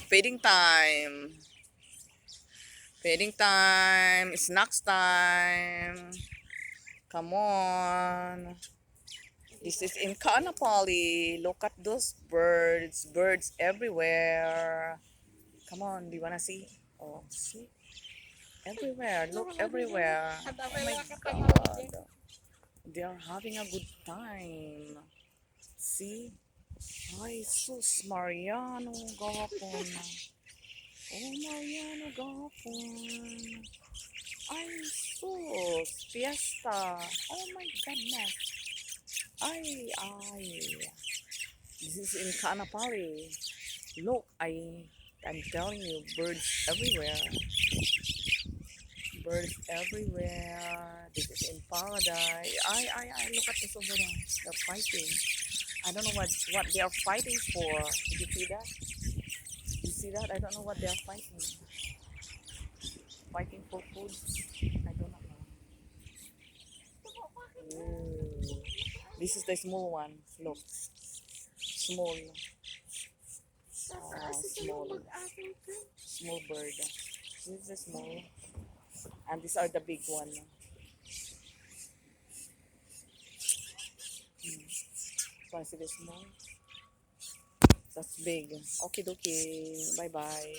Feeding time. Feeding time. Snacks time. Come on. This is in Kaanapali. Look at those birds. Birds everywhere. Come on, do you wanna see? Oh, see? Everywhere. Look everywhere. Oh my God. They are having a good time. See? Ay, sus, Mariano gahapon. Oh, Mariano gahapon. Ay, sus, fiesta. Oh my goodness. Ay, ay. This is in Kaanapali. Look, I'm telling you, birds everywhere. Birds everywhere. This is in paradise. I look at this over there. They're fighting. I don't know what they are fighting for. Did you see that? You see that? I don't know what they are fighting. Fighting for food. I don't know. Ooh. This is the small one. Look. Small. Oh, small. Small bird. This is the small. And these are the big one. Want to see the small? That's big. Okay, dokie. Bye bye.